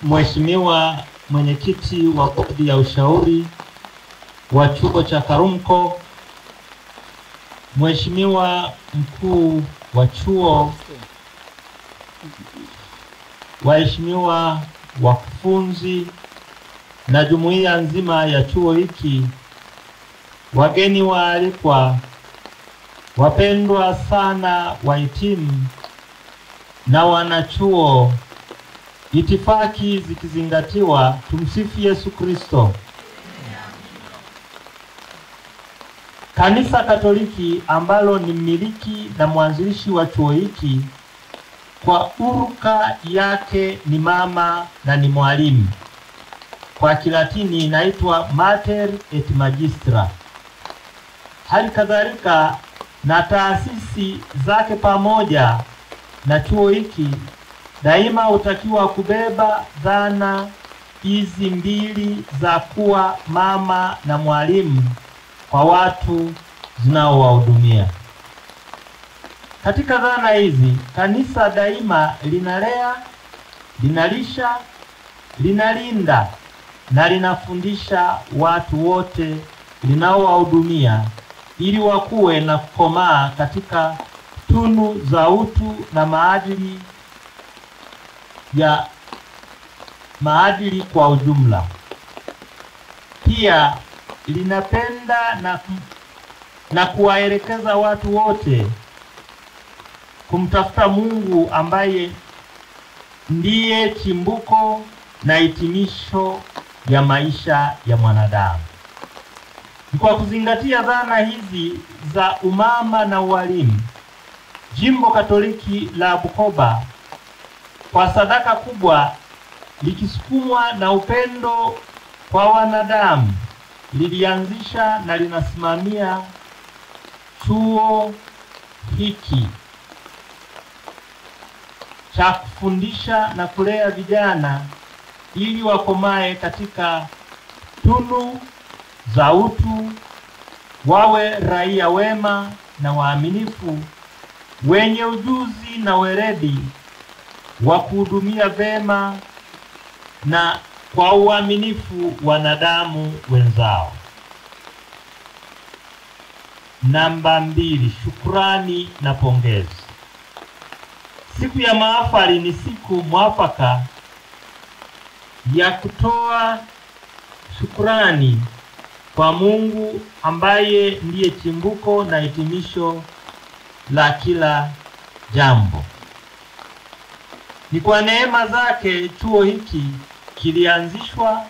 Mheshimiwa mwenyekiti wa bodi ya ushauri wa chuo cha Karumko, Mheshimiwa mkuu wa chuo, waheshimiwa wakufunzi na jumuiya nzima ya chuo hiki, wageni waalikwa, wapendwa sana wahitimu na wanachuo, itifaki zikizingatiwa. Tumsifu Yesu Kristo. Kanisa Katoliki ambalo ni mmiliki na mwanzilishi wa chuo hiki, kwa uruka yake ni mama na ni mwalimu. Kwa Kilatini inaitwa Mater et Magistra. Hali kadhalika na taasisi zake pamoja na chuo hiki daima hutakiwa kubeba dhana hizi mbili za kuwa mama na mwalimu kwa watu zinaowahudumia. Katika dhana hizi, kanisa daima linalea, linalisha, linalinda na linafundisha watu wote linaowahudumia ili wakuwe na kukomaa katika tunu za utu na maadili kwa ujumla. Pia linapenda na kuwaelekeza watu wote kumtafuta Mungu ambaye ndiye chimbuko na hitimisho ya maisha ya mwanadamu. Kwa kuzingatia dhana hizi za umama na ualimu, Jimbo Katoliki la Bukoba kwa sadaka kubwa likisukumwa na upendo kwa wanadamu lilianzisha na linasimamia chuo hiki cha kufundisha na kulea vijana ili wakomae katika tunu za utu, wawe raia wema na waaminifu, wenye ujuzi na weledi wa kuhudumia vema na kwa uaminifu wanadamu wenzao. Namba 2, shukrani na pongezi. Siku ya mahafali ni siku mwafaka ya kutoa shukrani kwa Mungu ambaye ndiye chimbuko na hitimisho la kila jambo. Ni kwa neema zake chuo hiki kilianzishwa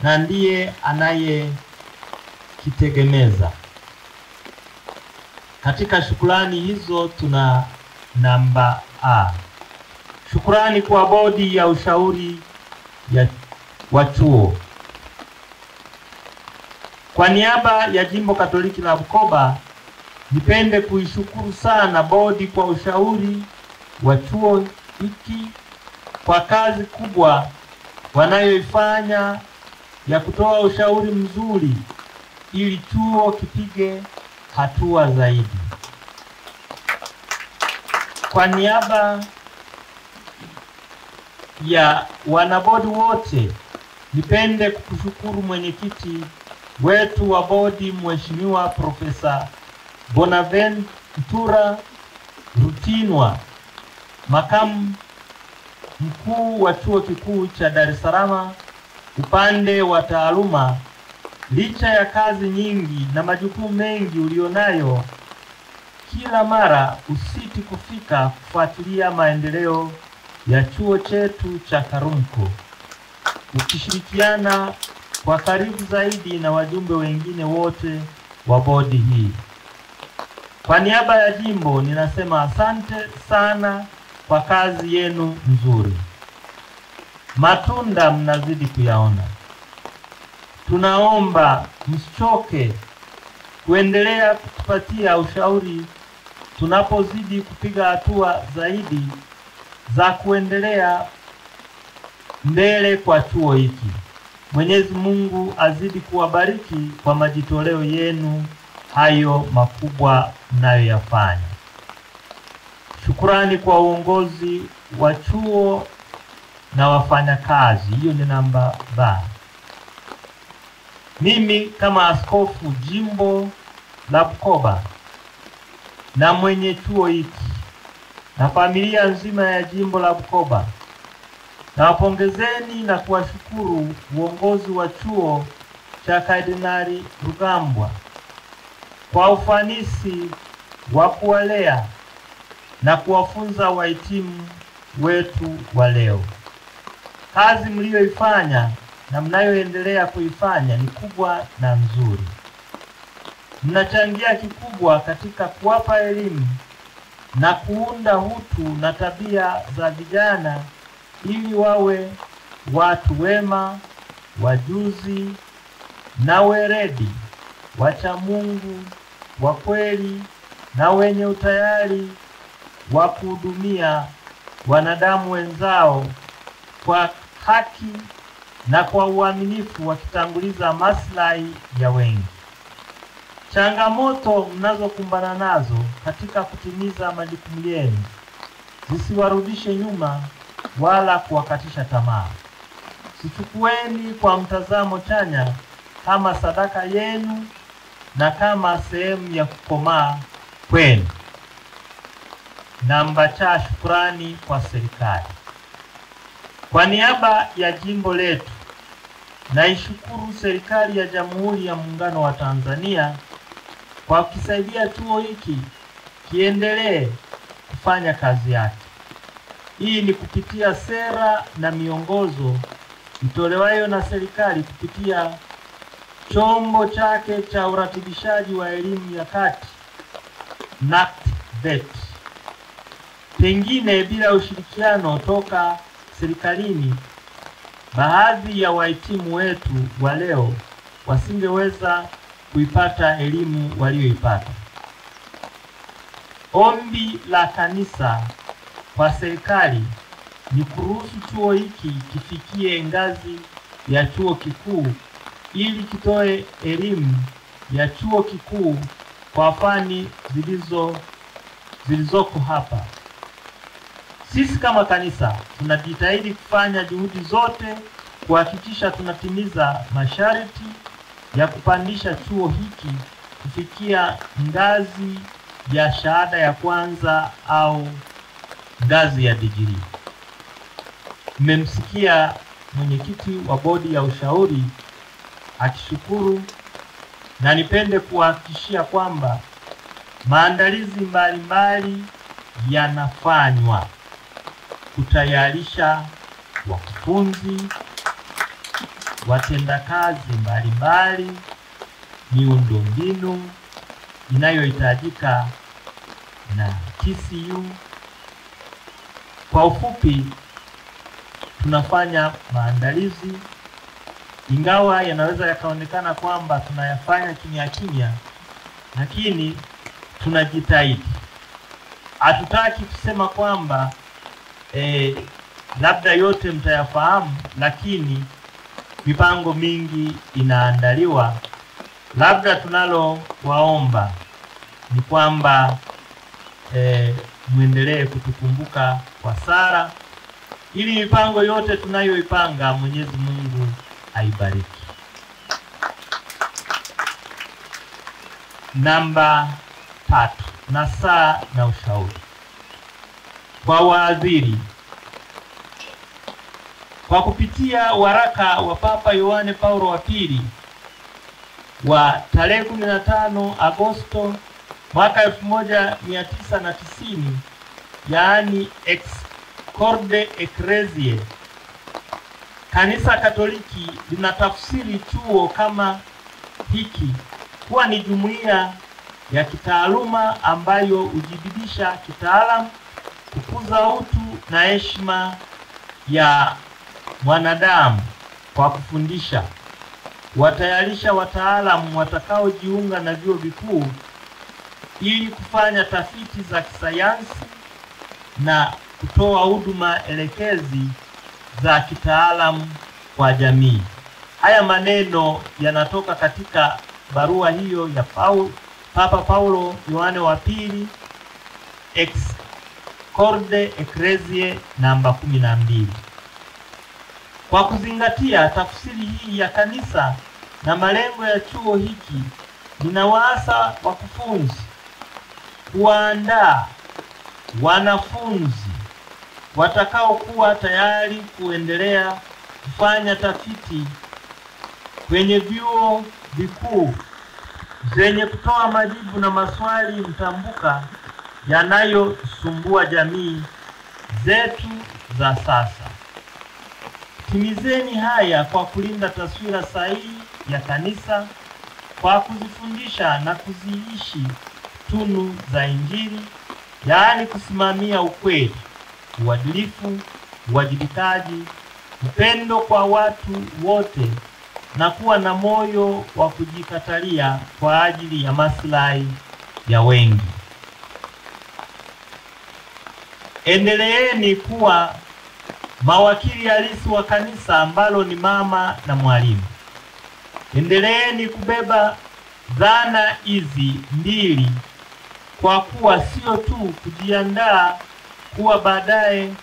na ndiye anayekitegemeza. Katika shukrani hizo tuna namba A. Shukrani kwa bodi ya ushauri wa chuo. Kwa niaba ya Jimbo Katoliki la Bukoba, nipende kuishukuru sana bodi kwa ushauri wa chuo hiki kwa kazi kubwa wanayoifanya ya kutoa ushauri mzuri ili chuo kipige hatua zaidi. Kwa niaba ya wanabodi wote, nipende kukushukuru mwenyekiti wetu wa bodi, Mheshimiwa Profesa Bonaventura Rutinwa, makamu mkuu wa chuo kikuu cha Dar es Salaam, upande wa taaluma. Licha ya kazi nyingi na majukumu mengi ulionayo, kila mara usiti kufika kufuatilia maendeleo ya chuo chetu cha Karumko, ukishirikiana kwa karibu zaidi na wajumbe wengine wote wa bodi hii. Kwa niaba ya jimbo ninasema asante sana kwa kazi yenu nzuri. Matunda mnazidi kuyaona. Tunaomba msichoke kuendelea kutupatia ushauri tunapozidi kupiga hatua zaidi za kuendelea mbele kwa chuo hiki. Mwenyezi Mungu azidi kuwabariki kwa majitoleo yenu hayo makubwa mnayoyafanya. Shukrani kwa uongozi wa chuo na wafanyakazi. Hiyo ni namba B. Mimi kama askofu jimbo la Bukoba na mwenye chuo hiki na familia nzima ya jimbo la Bukoba, nawapongezeni na kuwashukuru uongozi wa chuo cha Kardinali Rugambwa kwa ufanisi wa kuwalea na kuwafunza wahitimu wetu wa leo. Kazi mlioifanya na mnayoendelea kuifanya ni kubwa na nzuri. Mnachangia kikubwa katika kuwapa elimu na kuunda utu na tabia za vijana ili wawe watu wema, wajuzi na weledi, wacha Mungu, wa kweli na wenye utayari wa kuhudumia wanadamu wenzao kwa haki na kwa uaminifu, wakitanguliza maslahi ya wengi. Changamoto mnazokumbana nazo katika kutimiza majukumu yenu zisiwarudishe nyuma wala kuwakatisha tamaa. Sichukueni kwa mtazamo chanya kama sadaka yenu na kama sehemu ya kukomaa kwenu. Namba C, shukrani kwa serikali. Kwa niaba ya jimbo letu, naishukuru serikali ya Jamhuri ya Muungano wa Tanzania kwa kusaidia chuo hiki kiendelee kufanya kazi yake. Hii ni kupitia sera na miongozo itolewayo na serikali kupitia chombo chake cha uratibishaji wa elimu ya kati NACTVET. Pengine bila ushirikiano toka serikalini, baadhi ya wahitimu wetu wa leo wasingeweza kuipata elimu walioipata. Ombi la kanisa kwa serikali ni kuruhusu chuo hiki kifikie ngazi ya chuo kikuu ili kitoe elimu ya chuo kikuu kwa fani zilizoko hapa. Sisi kama kanisa tunajitahidi kufanya juhudi zote kuhakikisha tunatimiza masharti ya kupandisha chuo hiki kufikia ngazi ya shahada ya kwanza au ngazi ya digrii. Mmemsikia mwenyekiti wa bodi ya ushauri akishukuru, na nipende kuhakikishia kwamba maandalizi mbalimbali yanafanywa kutayarisha wakufunzi, watendakazi mbalimbali, miundombinu inayohitajika na TCU. Kwa ufupi, tunafanya maandalizi, ingawa yanaweza yakaonekana kwamba tunayafanya kimya kimya, lakini tunajitahidi. Hatutaki kusema kwamba labda yote mtayafahamu, lakini mipango mingi inaandaliwa. Labda tunalo waomba ni kwamba muendelee kutukumbuka kwa sala ili mipango yote tunayoipanga Mwenyezi Mungu aibariki. Namba 3, nasaha na ushauri kwa wahadhiri. Kwa kupitia waraka wa Papa Yohane Paulo wa pili wa tarehe 15 Agosto mwaka 1990, yaani Ex Corde Ecclesiae, Kanisa Katoliki linatafsiri chuo kama hiki kuwa ni jumuiya ya kitaaluma ambayo hujibidisha kitaalamu kukuza utu na heshima ya mwanadamu kwa kufundisha, watayarisha wataalamu watakaojiunga na vyuo vikuu ili kufanya tafiti za kisayansi na kutoa huduma elekezi za kitaalamu kwa jamii. Haya maneno yanatoka katika barua hiyo ya Papa Paulo Yohane wa pili, Ex Corde Ecclesiae namba 12. Kwa kuzingatia tafsiri hii ya kanisa na malengo ya chuo hiki, ninawaasa wakufunzi kuandaa wanafunzi watakaokuwa tayari kuendelea kufanya tafiti kwenye vyuo vikuu zenye kutoa majibu na maswali mtambuka yanayosumbua jamii zetu za sasa. Timizeni haya kwa kulinda taswira sahihi ya kanisa, kwa kuzifundisha na kuziishi tunu za Injili, yaani kusimamia ukweli, uadilifu, uwajibikaji, upendo kwa watu wote, na kuwa na moyo wa kujikatalia kwa ajili ya maslahi ya wengi. Endeleeni kuwa mawakili halisi wa kanisa ambalo ni mama na mwalimu. Endeleeni kubeba dhana hizi mbili, kwa kuwa sio tu kujiandaa kuwa baadaye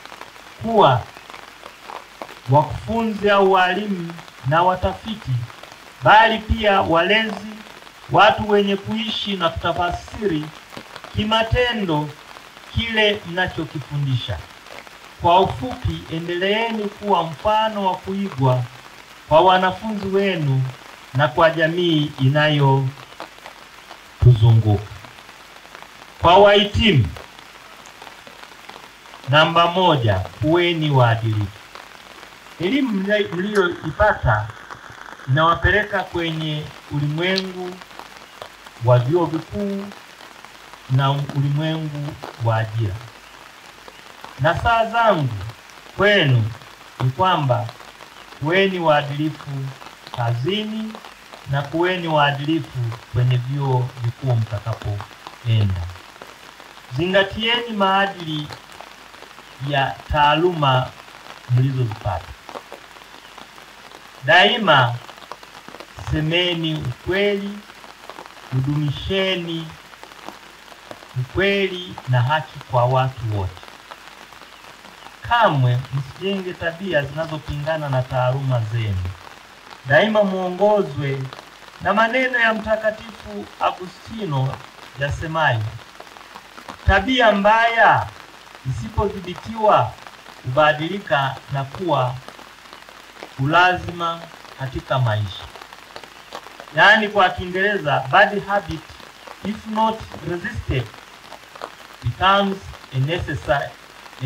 kuwa wakufunzi au walimu na watafiti, bali pia walezi, watu wenye kuishi na kutafasiri kimatendo kile mnachokifundisha. Kwa ufupi, endeleeni kuwa mfano wa kuigwa kwa wanafunzi wenu na kwa jamii inayotuzunguka. Kwa wahitimu, namba 1, kuweni waadilifu. Elimu mlioipata inawapeleka kwenye ulimwengu wa vyuo vikuu na ulimwengu wa ajira. Na saa zangu kwenu ni kwamba kuweni waadilifu kazini na kuweni waadilifu kwenye vyuo vikuu mtakapoenda. Zingatieni maadili ya taaluma mlizozipata. Daima semeni ukweli, udumisheni ukweli na haki kwa watu wote. Kamwe msijenge tabia zinazopingana na taaluma zenu. Daima muongozwe na maneno ya Mtakatifu Agustino yasemayo, tabia mbaya isipodhibitiwa hubadilika na kuwa ulazima katika maisha. Yaani kwa Kiingereza, bad habit if not resisted becomes a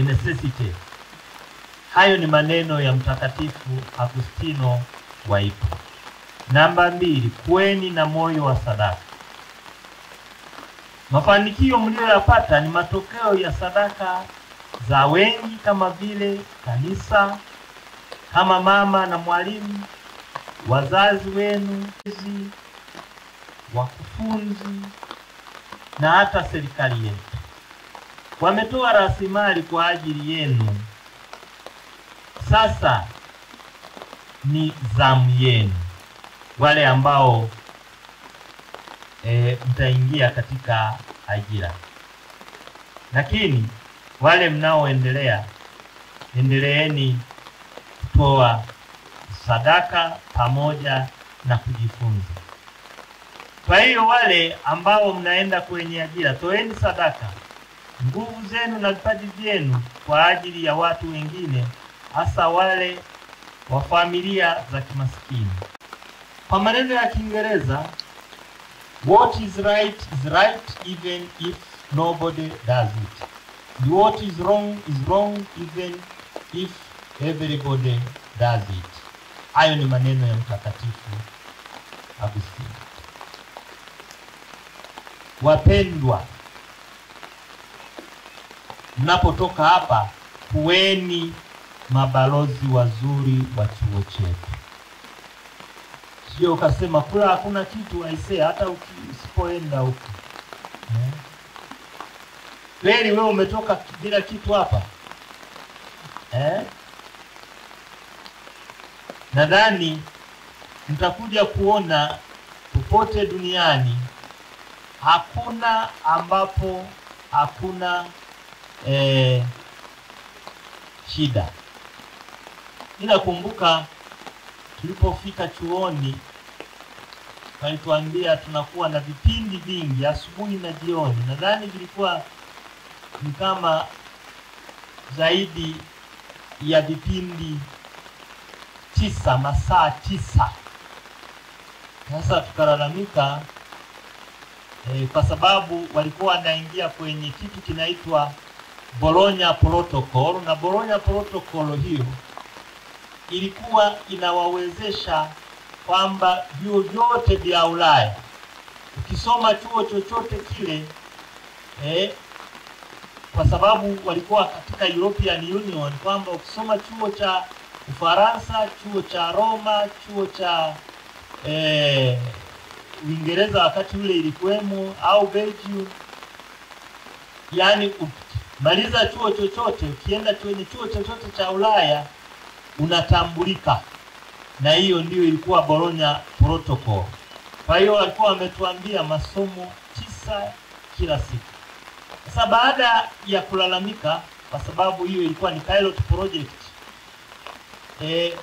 necessity. Hayo ni maneno ya Mtakatifu Agustino wa Hippo. Namba 2, kuweni na moyo wa sadaka. Mafanikio mlioyapata ni matokeo ya sadaka za wengi, kama vile kanisa, kama mama na mwalimu, wazazi wenu, wakufunzi na hata serikali yetu. Wametoa rasilimali kwa ajili yenu. Sasa ni zamu yenu, wale ambao mtaingia katika ajira. Lakini wale mnaoendelea, endeleeni kutoa sadaka pamoja na kujifunza. Kwa hiyo wale ambao mnaenda kwenye ajira, toeni sadaka, nguvu zenu na vipaji vyenu kwa ajili ya watu wengine, hasa wale wa familia za kimaskini. Kwa maneno ya Kiingereza, what is right is right even if nobody does it. And what is wrong even if everybody does it. Hayo ni maneno ya Mtakatifu Agustino. Wapendwa, mnapotoka hapa, kuweni mabalozi wazuri wa chuo chetu. Sio ukasema kula hakuna kitu, aisee, hata usipoenda huko. Kweli wewe umetoka bila kitu hapa? Nadhani mtakuja kuona popote duniani hakuna ambapo hakuna shida. Ninakumbuka tulipofika chuoni walituambia tunakuwa na vipindi vingi asubuhi na jioni. Nadhani vilikuwa ni kama zaidi ya vipindi 9, masaa 9. Sasa tukalalamika kwa sababu walikuwa wanaingia kwenye kitu kinaitwa Bologna Protocol, na Bologna Protocol hiyo ilikuwa inawawezesha kwamba vyuo vyote vya Ulaya, ukisoma chuo chochote kile kwa sababu walikuwa katika European Union, kwamba ukisoma chuo cha Ufaransa, chuo cha Roma, chuo cha Uingereza wakati ule ilikuwemo, au Belgium, yani maliza chuo chochote, ukienda kwenye chuo chochote cha Ulaya unatambulika. Na hiyo ndio ilikuwa Bologna Protocol. Kwa hiyo walikuwa wametuambia masomo 9 kila siku. Sasa baada ya kulalamika, kwa sababu hiyo ilikuwa ni pilot project,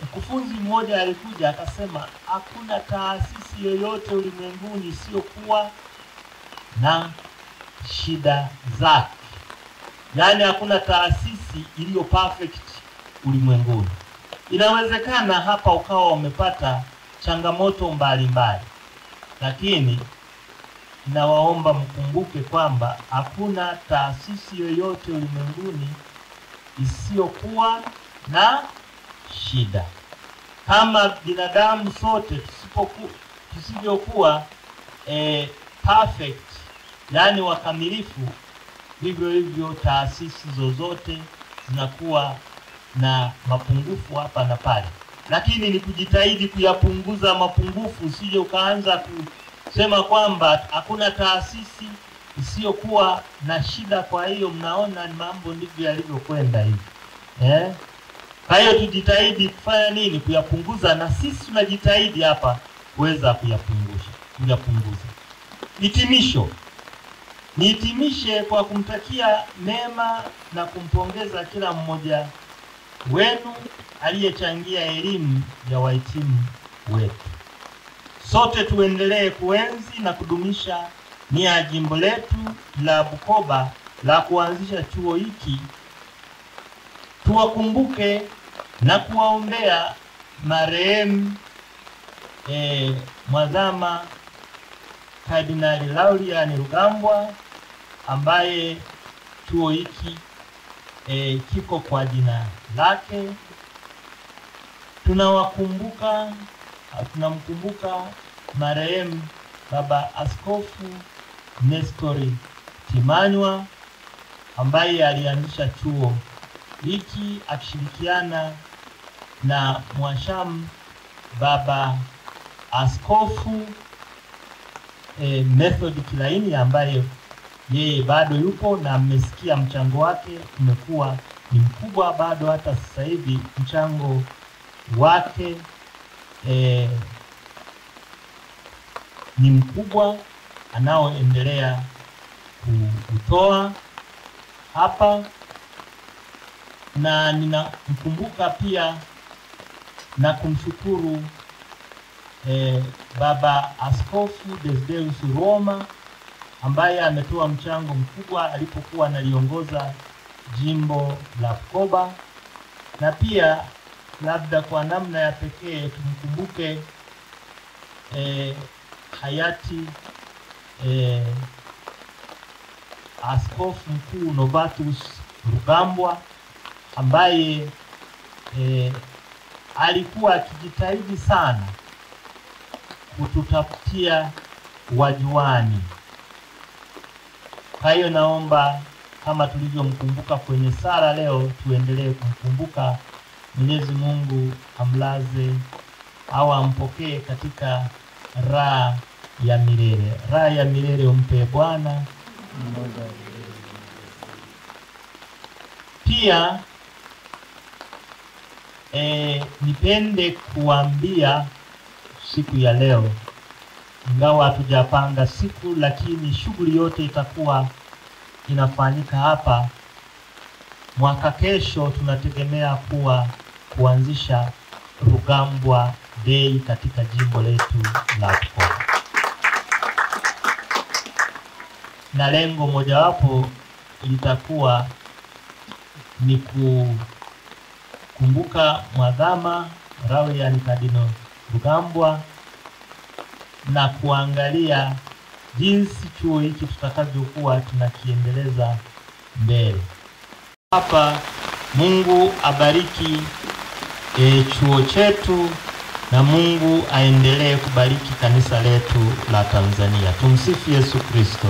mkufunzi mmoja alikuja akasema hakuna taasisi yoyote ulimwenguni isiyokuwa na shida zake. Yaani hakuna taasisi iliyo perfect ulimwenguni. Inawezekana hapa ukawa umepata changamoto mbalimbali, lakini nawaomba mkumbuke kwamba hakuna taasisi yoyote ulimwenguni isiyokuwa na shida. Kama binadamu sote tusivyokuwa perfect, yani wakamilifu, vivyo hivyo taasisi zozote zinakuwa na mapungufu hapa na pale. Lakini ni kujitahidi kuyapunguza mapungufu, usije ukaanza kusema kwamba hakuna taasisi isiyokuwa na shida. Kwa hiyo mnaona ni mambo ndivyo yalivyokwenda hivi. Kwa hiyo tujitahidi kufanya nini? Kuyapunguza, na sisi tunajitahidi hapa kuweza kuyapunguza. Hitimisho. Nihitimishe kwa kumtakia mema na kumpongeza kila mmoja wenu aliyechangia elimu ya wahitimu wetu. Sote tuendelee kuenzi na kudumisha nia ya jimbo letu la Bukoba la kuanzisha chuo hiki. Tuwakumbuke na kuwaombea marehemu Mwadhama Kardinali Laurian Rugambwa ambaye chuo hiki kiko kwa jina lake. Tunamkumbuka marehemu Baba Askofu Nestori Timanywa ambaye alianzisha chuo hiki akishirikiana na mwashamu Baba Askofu Method Kilaini ambaye yeye bado yupo, na mmesikia mchango wake umekuwa ni mkubwa bado hata sasa hivi. Mchango wake ni mkubwa anaoendelea kutoa hapa, na ninamkumbuka pia na kumshukuru Baba Askofu Deusdedith Roma ambaye ametoa mchango mkubwa alipokuwa analiongoza jimbo la Bukoba. Na pia labda kwa namna ya pekee tumkumbuke hayati Askofu Mkuu Novatus Rugambwa ambaye alikuwa akijitahidi sana kututafutia wajuani. Kwa hiyo naomba kama tulivyomkumbuka kwenye sala leo, tuendelee kumkumbuka. Mwenyezi Mungu amlaze au ampokee katika raha ya milele. Raha ya milele umpe Bwana. Pia nipende kuambia siku ya leo, ingawa hatujapanga siku, lakini shughuli yote itakuwa inafanyika hapa. Mwaka kesho tunategemea kuwa kuanzisha Rugambwa Day katika jimbo letu la Bukoba. Na lengo mojawapo litakuwa ni kukumbuka Mwadhama Laurian Kardinali Rugambwa na kuangalia jinsi chuo hiki tutakavyokuwa tunakiendeleza mbele. Hapa Mungu abariki chuo chetu na Mungu aendelee kubariki kanisa letu la Tanzania. Tumsifu Yesu Kristo.